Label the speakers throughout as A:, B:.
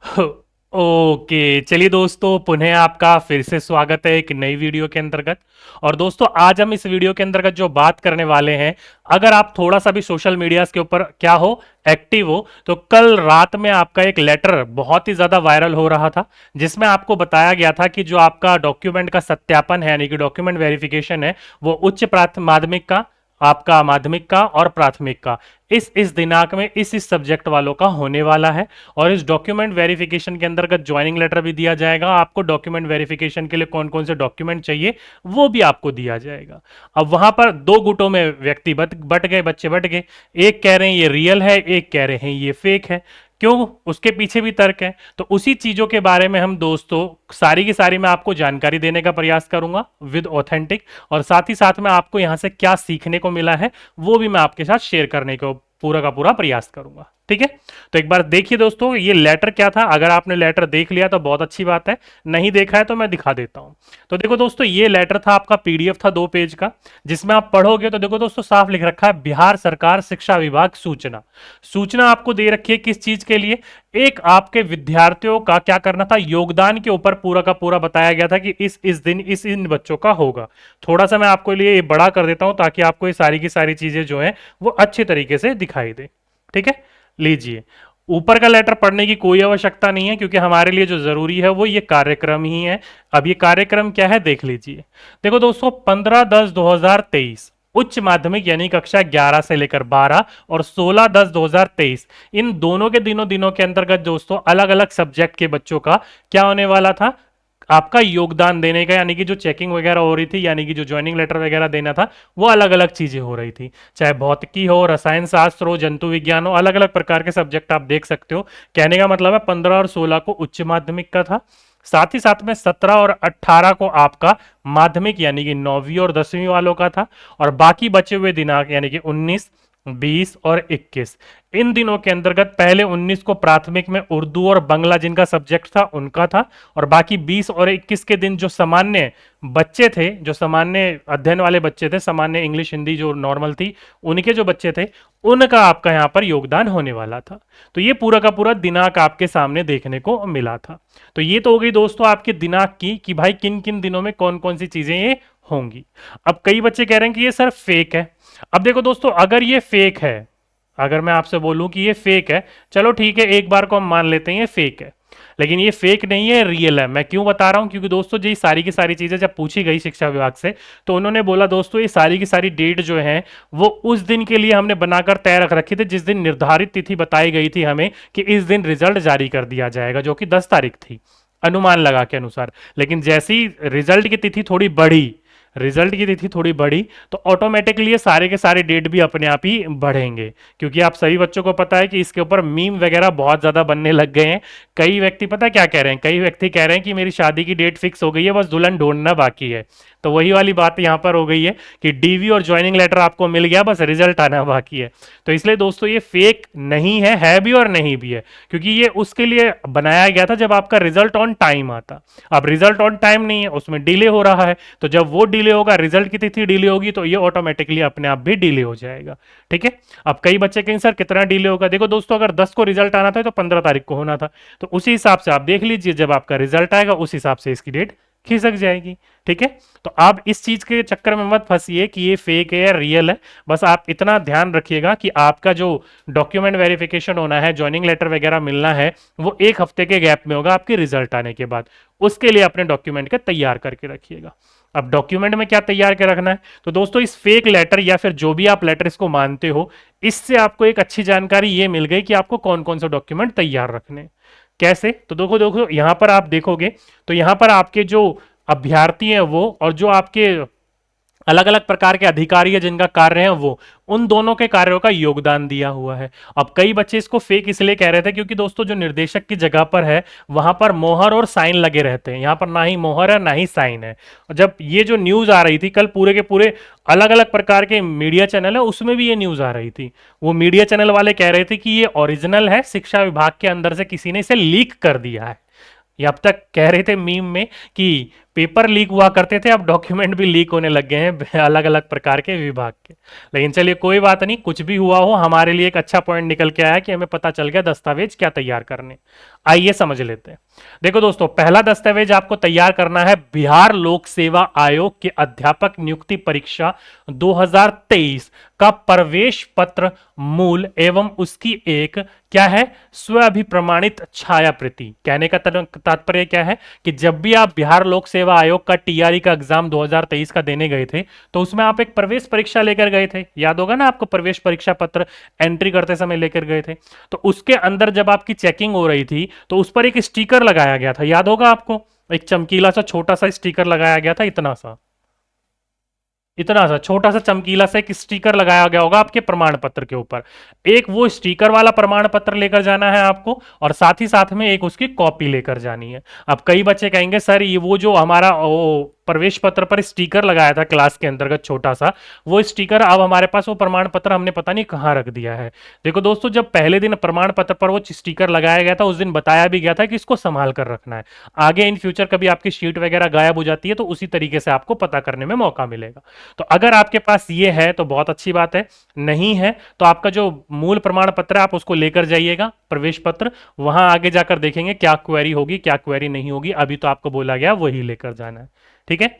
A: Okay, चलिए दोस्तों, पुनः आपका फिर से स्वागत है एक नई वीडियो के अंतर्गत। और दोस्तों, आज हम इस वीडियो के अंतर्गत जो बात करने वाले हैं, अगर आप थोड़ा सा भी सोशल मीडिया के ऊपर क्या हो, एक्टिव हो, तो कल रात में आपका एक लेटर बहुत ही ज्यादा वायरल हो रहा था, जिसमें आपको बताया गया था कि जो आपका डॉक्यूमेंट का सत्यापन है, यानी कि डॉक्यूमेंट वेरिफिकेशन है, वो उच्च प्राथमिक माध्यमिक का, आपका माध्यमिक का और प्राथमिक का इस दिनांक में इस सब्जेक्ट वालों का होने वाला है। और इस डॉक्यूमेंट वेरिफिकेशन के अंतर्गत ज्वाइनिंग लेटर भी दिया जाएगा। आपको डॉक्यूमेंट वेरिफिकेशन के लिए कौन कौन से डॉक्यूमेंट चाहिए वो भी आपको दिया जाएगा। अब वहां पर दो गुटों में व्यक्ति बट गए, बच्चे बट गए। एक कह रहे हैं ये रियल है, एक कह रहे हैं ये फेक है। क्यों? उसके पीछे भी तर्क है। तो उसी चीजों के बारे में हम दोस्तों सारी की सारी मैं आपको जानकारी देने का प्रयास करूंगा विद ऑथेंटिक। और साथ ही साथ में आपको यहां से क्या सीखने को मिला है वो भी मैं आपके साथ शेयर करने को पूरा का पूरा प्रयास करूंगा। ठीक है, तो एक बार देखिए दोस्तों, ये लेटर क्या था। अगर आपने लेटर देख लिया तो बहुत अच्छी बात है, नहीं देखा है तो मैं दिखा देता हूं। तो देखो दोस्तों, ये लेटर था, आपका पीडीएफ था 2 पेज का, जिसमें आप पढ़ोगे तो देखो दोस्तों, साफ लिख रखा है बिहार सरकार शिक्षा विभाग सूचना। सूचना आपको दे रखी है किस चीज के लिए? एक आपके विद्यार्थियों का क्या करना था, योगदान के ऊपर पूरा का पूरा बताया गया था कि इस दिन इन बच्चों का होगा। थोड़ा सा मैं आपको लिए बड़ा कर देता हूं ताकि आपको ये सारी की सारी चीजें जो है वो अच्छे तरीके से दिखाई दे। ठीक है, लीजिए। ऊपर का लेटर पढ़ने की कोई आवश्यकता नहीं है, क्योंकि हमारे लिए जो जरूरी है वो ये कार्यक्रम ही है। अब ये कार्यक्रम क्या है देख लीजिए। देखो दोस्तों, 15/10/2023 उच्च माध्यमिक यानी कक्षा 11 से लेकर 12 और 16/10/2023 इन दोनों के दिनों के अंतर्गत दोस्तों अलग अलग सब्जेक्ट के बच्चों का क्या होने वाला था, आपका योगदान देने का। यानी कि जो चेकिंग वगैरह हो रही थी, यानी कि जो ज्वाइनिंग लेटर वगैरह देना था, वो अलग अलग चीजें हो रही थी। चाहे भौतिकी हो, रसायन शास्त्र हो, जंतु विज्ञान हो, अलग अलग प्रकार के सब्जेक्ट आप देख सकते हो। कहने का मतलब है 15 और 16 को उच्च माध्यमिक का था। साथ ही साथ में 17 और 18 को आपका माध्यमिक यानी कि 9वीं और 10वीं वालों का था। और बाकी बचे हुए दिनांक यानी कि 19, 20 और 21 इन दिनों के अंतर्गत पहले 19 को प्राथमिक में उर्दू और बांग्ला जिनका सब्जेक्ट था उनका था। और बाकी 20 और 21 के दिन जो सामान्य बच्चे थे, जो सामान्य अध्ययन वाले बच्चे थे, सामान्य इंग्लिश हिंदी जो नॉर्मल थी, उनके जो बच्चे थे उनका आपका यहाँ पर योगदान होने वाला था। तो ये पूरा का पूरा दिनांक आपके सामने देखने को मिला था। तो ये तो हो गई दोस्तों आपके दिनांक की कि भाई किन किन दिनों में कौन कौन सी चीजें ये होंगी। अब कई बच्चे कह रहे हैं कि ये सर फेक है। अब देखो दोस्तों, अगर ये फेक है, अगर मैं आपसे बोलूं कि ये फेक है, चलो ठीक है, एक बार को हम मान लेते हैं ये फेक है। लेकिन ये फेक नहीं है, रियल है। मैं क्यों बता रहा हूं? क्योंकि दोस्तों जी सारी की सारी चीजें जब पूछी गई शिक्षा विभाग से, तो उन्होंने बोला दोस्तों ये सारी की सारी डेट जो है वो उस दिन के लिए हमने बनाकर तय रख रखी थी जिस दिन निर्धारित तिथि बताई गई थी हमें कि इस दिन रिजल्ट जारी कर दिया जाएगा, जो कि 10 तारीख थी अनुमान लगा के अनुसार। लेकिन जैसी रिजल्ट की तिथि थोड़ी बढ़ी, रिजल्ट की तिथि थोड़ी बढ़ी, तो ऑटोमेटिकली ये सारे के सारे डेट भी अपने आप ही बढ़ेंगे। क्योंकि आप सभी बच्चों को पता है कि इसके ऊपर मीम वगैरह बहुत ज्यादा बनने लग गए हैं। कई व्यक्ति पता क्या कह रहे हैं, कई व्यक्ति कह रहे हैं कि मेरी शादी की डेट फिक्स हो गई है, बस दुल्हन ढूंढना बाकी है। तो वही वाली बात यहां पर हो गई है कि डीवी और ज्वाइनिंग लेटर आपको मिल गया, बस रिजल्ट आना बाकी है। तो इसलिए दोस्तों ये फेक नहीं है भी और नहीं भी है, क्योंकि ये उसके लिए बनाया गया था जब आपका रिजल्ट ऑन टाइम आता। अब रिजल्ट ऑन टाइम नहीं है, उसमें डिले हो रहा है। तो जब वो डिले होगा, रिजल्ट की तिथि डिले होगी, तो ये ऑटोमेटिकली अपने आप भी डिले हो जाएगा। ठीक है, अब कई बच्चे कहें सर कितना डिले होगा। देखो दोस्तों, अगर 10 को रिजल्ट आना था तो 15 तारीख को होना था। तो उसी हिसाब से आप देख लीजिए, जब आपका रिजल्ट आएगा उस हिसाब से इसकी डेट खिसक जाएगी। ठीक है, तो आप इस चीज के चक्कर में मत फंसिए कि ये फेक है या रियल है। बस आप इतना ध्यान रखिएगा कि आपका जो डॉक्यूमेंट वेरिफिकेशन होना है, ज्वाइनिंग लेटर वगैरह मिलना है, वो 1 हफ्ते के गैप में होगा आपके रिजल्ट आने के बाद। उसके लिए अपने डॉक्यूमेंट के तैयार करके रखिएगा। अब डॉक्यूमेंट में क्या तैयार के रखना है, तो दोस्तों इस फेक लेटर या फिर जो भी आप लेटर इसको मानते हो, इससे आपको एक अच्छी जानकारी ये मिल गई कि आपको कौन कौन से डॉक्यूमेंट तैयार रखने हैं। कैसे? तो देखो देखो यहां पर आप देखोगे तो यहां पर आपके जो अभ्यर्थी हैं वो, और जो आपके अलग अलग प्रकार के अधिकारी है जिनका कार्य है वो, उन दोनों के कार्यों का योगदान दिया हुआ है। अब कई बच्चे इसको फेक इसलिए कह रहे थे क्योंकि दोस्तों जो निर्देशक की जगह पर है वहां पर मोहर और साइन लगे रहते हैं, यहां पर ना ही मोहर है ना ही साइन है। और जब ये जो न्यूज आ रही थी कल, पूरे के पूरे अलग अलग प्रकार के मीडिया चैनल है उसमें भी ये न्यूज आ रही थी। वो मीडिया चैनल वाले कह रहे थे कि ये ओरिजिनल है, शिक्षा विभाग के अंदर से किसी ने इसे लीक कर दिया है। ये अब तक कह रहे थे मीम में कि पेपर लीक हुआ करते थे, अब डॉक्यूमेंट भी लीक होने लग गए हैं अलग अलग प्रकार के विभाग के। लेकिन चलिए कोई बात नहीं, कुछ भी हुआ हो, हमारे लिए एक अच्छा पॉइंट निकल के आया कि हमें पता चल गया दस्तावेज क्या तैयार करने। आइए समझ लेते हैं। देखो दोस्तों, पहला दस्तावेज आपको तैयार करना है बिहार लोक सेवा आयोग के अध्यापक नियुक्ति परीक्षा 2023 का प्रवेश पत्र मूल एवं उसकी एक क्या है, स्व अभिप्रमाणित छाया प्रति। कहने का तात्पर्य क्या है कि जब भी आप बिहार लोक सेवा आयोग का टीआरई का एग्जाम 2023 का देने गए थे, तो उसमें आप एक प्रवेश परीक्षा लेकर गए थे, याद होगा ना आपको, प्रवेश परीक्षा पत्र एंट्री करते समय लेकर गए थे। तो उसके अंदर जब आपकी चेकिंग हो रही थी तो उस पर एक स्टिकर लगाया गया था, याद होगा आपको, एक चमकीला सा छोटा सा स्टिकर लगाया गया था, इतना सा छोटा सा चमकीला सा एक स्टिकर लगाया गया होगा आपके प्रमाण पत्र के ऊपर। एक वो स्टिकर वाला प्रमाण पत्र लेकर जाना है आपको, और साथ ही साथ में एक उसकी कॉपी लेकर जानी है। अब कई बच्चे कहेंगे सर ये वो जो हमारा प्रवेश पत्र पर स्टिकर लगाया था क्लास के अंतर्गत छोटा सा, वो स्टिकर अब हमारे पास वो प्रमाण पत्र हमने पता नहीं कहाँ रख दिया है। देखो दोस्तों, जब पहले दिन प्रमाण पत्र पर वो स्टिकर लगाया गया था, उस दिन बताया भी गया था कि इसको संभाल कर रखना है, आगे इन फ्यूचर कभी आपकी शीट वगैरह गायब हो जाती है तो उसी तरीके से आपको पता करने में मौका मिलेगा। तो अगर आपके पास ये है तो बहुत अच्छी बात है, नहीं है तो आपका जो मूल प्रमाण पत्र है आप उसको लेकर जाइएगा, प्रवेश पत्र, वहां आगे जाकर देखेंगे क्या क्वेरी होगी क्या क्वेरी नहीं होगी। अभी तो आपको बोला गया वही लेकर जाना है, ठीक है।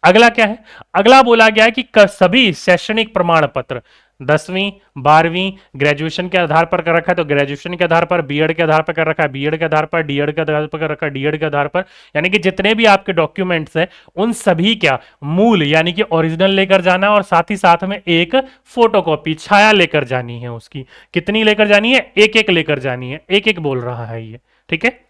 A: अगला क्या है, अगला बोला गया है कि सभी शैक्षणिक प्रमाण पत्र 10वीं 12वीं ग्रेजुएशन के आधार पर कर रखा है तो ग्रेजुएशन के आधार पर, बीएड के आधार पर कर रखा है बीएड के आधार पर, डीएड के आधार पर कर रखा है डीएड के आधार पर, यानी कि जितने भी आपके डॉक्यूमेंट्स हैं उन सभी क्या मूल यानी कि ओरिजिनल लेकर जाना है, और साथ ही साथ में एक फोटोकॉपी छाया लेकर जानी है उसकी। कितनी लेकर जानी है, एक एक लेकर जानी है, एक एक बोल रहा है ये, ठीक है।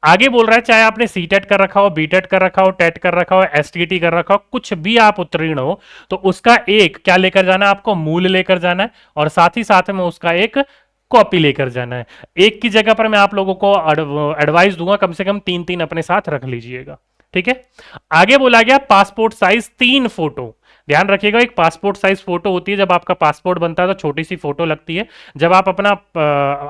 A: आगे बोल रहा है चाहे आपने सीटेट कर रखा हो, बीटेट कर रखा हो, टेट कर रखा हो, एसटीटी कर रखा हो, कुछ भी आप उत्तीर्ण हो तो उसका एक क्या लेकर जाना है, आपको मूल लेकर जाना है, और साथ ही साथ में उसका एक कॉपी लेकर जाना है। एक की जगह पर मैं आप लोगों को एडवाइस दूंगा कम से कम 3-3 अपने साथ रख लीजिएगा, ठीक है। आगे बोला गया पासपोर्ट साइज 3 फोटो। ध्यान रखिएगा, एक पासपोर्ट साइज फोटो होती है, जब आपका पासपोर्ट बनता है तो छोटी सी फोटो लगती है। जब आप अपना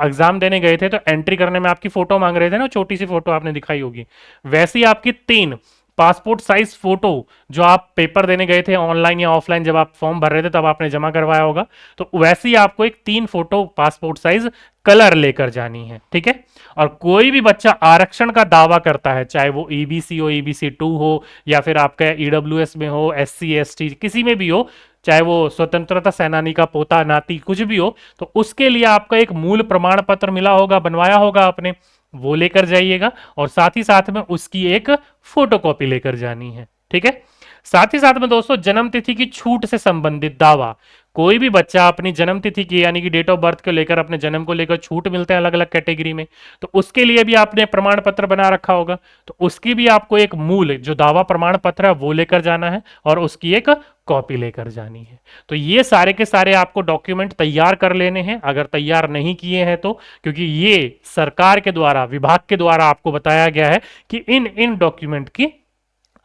A: एग्जाम देने गए थे तो एंट्री करने में आपकी फोटो मांग रहे थे ना, छोटी सी फोटो आपने दिखाई होगी, वैसी आपकी 3 पासपोर्ट साइज फोटो जो आप पेपर देने गए थे ऑनलाइन या ऑफलाइन, जब आप फॉर्म भर रहे थे तब आपने जमा करवाया होगा, तो वैसे ही आपको एक 3 फोटो पासपोर्ट साइज कलर लेकर जानी है, ठीक है। और कोई भी बच्चा आरक्षण का दावा करता है, चाहे वो ईबीसी हो, ईबीसी 2 हो, या फिर आपका ईडब्ल्यूएस में हो, एससी एसटी किसी में भी हो, चाहे वो स्वतंत्रता सेनानी का पोता नाती कुछ भी हो, तो उसके लिए आपका एक मूल प्रमाण पत्र मिला होगा, बनवाया होगा आपने, वो लेकर जाइएगा, और साथ ही साथ में उसकी एक फोटोकॉपी लेकर जानी है, ठीक है। साथ ही साथ में दोस्तों जन्म तिथि की छूट से संबंधित दावा, कोई भी बच्चा अपनी जन्म तिथि की यानी कि डेट ऑफ बर्थ को लेकर, अपने जन्म को लेकर छूट मिलते हैं अलग अलग कैटेगरी में, तो उसके लिए भी आपने प्रमाण पत्र बना रखा होगा, तो उसकी भी आपको एक मूल जो दावा प्रमाण पत्र है वो लेकर जाना है, और उसकी एक कॉपी लेकर जानी है। तो ये सारे के सारे आपको डॉक्यूमेंट तैयार कर लेने हैं, अगर तैयार नहीं किए हैं तो, क्योंकि ये सरकार के द्वारा, विभाग के द्वारा आपको बताया गया है कि इन इन डॉक्यूमेंट की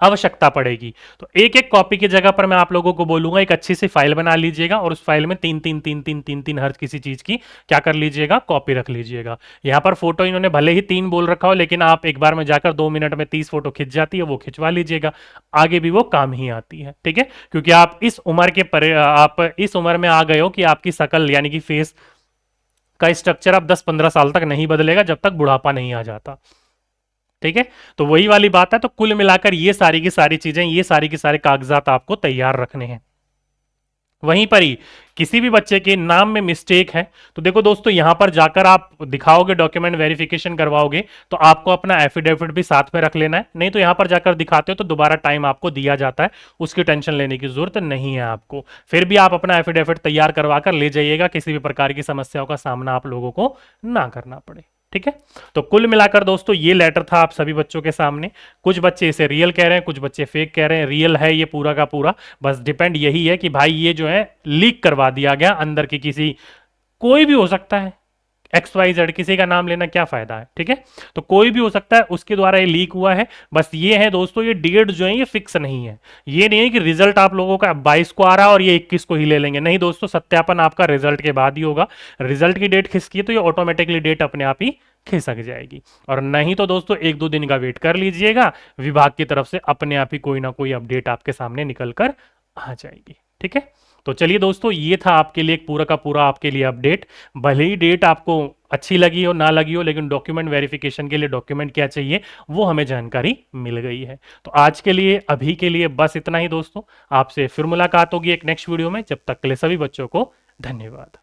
A: आवश्यकता पड़ेगी। तो एक एक कॉपी की जगह पर मैं आप लोगों को बोलूंगा एक अच्छी सी फाइल बना लीजिएगा, और उस फाइल में 3-3 हर किसी चीज की क्या कर लीजिएगा, कॉपी रख लीजिएगा। यहां पर फोटो इन्होंने भले ही 3 बोल रखा हो, लेकिन आप एक बार में जाकर 2 मिनट में 30 फोटो खिंच जाती है, वो खिंचवा लीजिएगा, आगे भी वो काम ही आती है, ठीक है। क्योंकि आप इस उम्र के आप इस उम्र में आ गए हो कि आपकी शकल यानी कि फेस का स्ट्रक्चर अब 10-15 साल तक नहीं बदलेगा, जब तक बुढ़ापा नहीं आ जाता, ठीक है। तो वही वाली बात है। तो कुल मिलाकर ये सारी की सारी चीजें, ये सारी के सारे कागजात आपको तैयार रखने हैं। वहीं पर ही किसी भी बच्चे के नाम में मिस्टेक है तो देखो दोस्तों, यहां पर जाकर आप दिखाओगे, डॉक्यूमेंट वेरिफिकेशन करवाओगे, तो आपको अपना एफिडेविट भी साथ में रख लेना है, नहीं तो यहां पर जाकर दिखाते हो तो दोबारा टाइम आपको दिया जाता है, उसकी टेंशन लेने की जरूरत नहीं है आपको। फिर भी आप अपना एफिडेविट तैयार करवा कर ले जाइएगा, किसी भी प्रकार की समस्याओं का सामना आप लोगों को ना करना पड़े, ठीक है। तो कुल मिलाकर दोस्तों ये लेटर था आप सभी बच्चों के सामने। कुछ बच्चे इसे रियल कह रहे हैं, कुछ बच्चे फेक कह रहे हैं, रियल है ये पूरा का पूरा, बस डिपेंड यही है कि भाई ये जो है लीक करवा दिया गया अंदर की किसी, कोई भी हो सकता है, XYZ किसी का नाम लेना क्या फायदा है, ठीक है। तो कोई भी हो सकता है, उसके द्वारा ये लीक हुआ है। बस ये है दोस्तों, ये डेट जो है ये फिक्स नहीं है। ये नहीं है कि रिजल्ट आप लोगों का 22 को आ रहा है और ये 21 को ही ले लेंगे, नहीं दोस्तों, सत्यापन आपका रिजल्ट के बाद ही होगा। रिजल्ट की डेट खिसकी है तो ये ऑटोमेटिकली डेट अपने आप ही खिसक जाएगी। और नहीं तो दोस्तों 1-2 दिन का वेट कर लीजिएगा, विभाग की तरफ से अपने आप ही कोई ना कोई अपडेट आपके सामने निकल कर आ जाएगी, ठीक है। तो चलिए दोस्तों, ये था आपके लिए एक पूरा का पूरा आपके लिए अपडेट। भले ही डेट आपको अच्छी लगी हो ना लगी हो, लेकिन डॉक्यूमेंट वेरिफिकेशन के लिए डॉक्यूमेंट क्या चाहिए वो हमें जानकारी मिल गई है। तो आज के लिए, अभी के लिए बस इतना ही दोस्तों। आपसे फिर मुलाकात होगी एक नेक्स्ट वीडियो में। जब तक के लिए सभी बच्चों को धन्यवाद।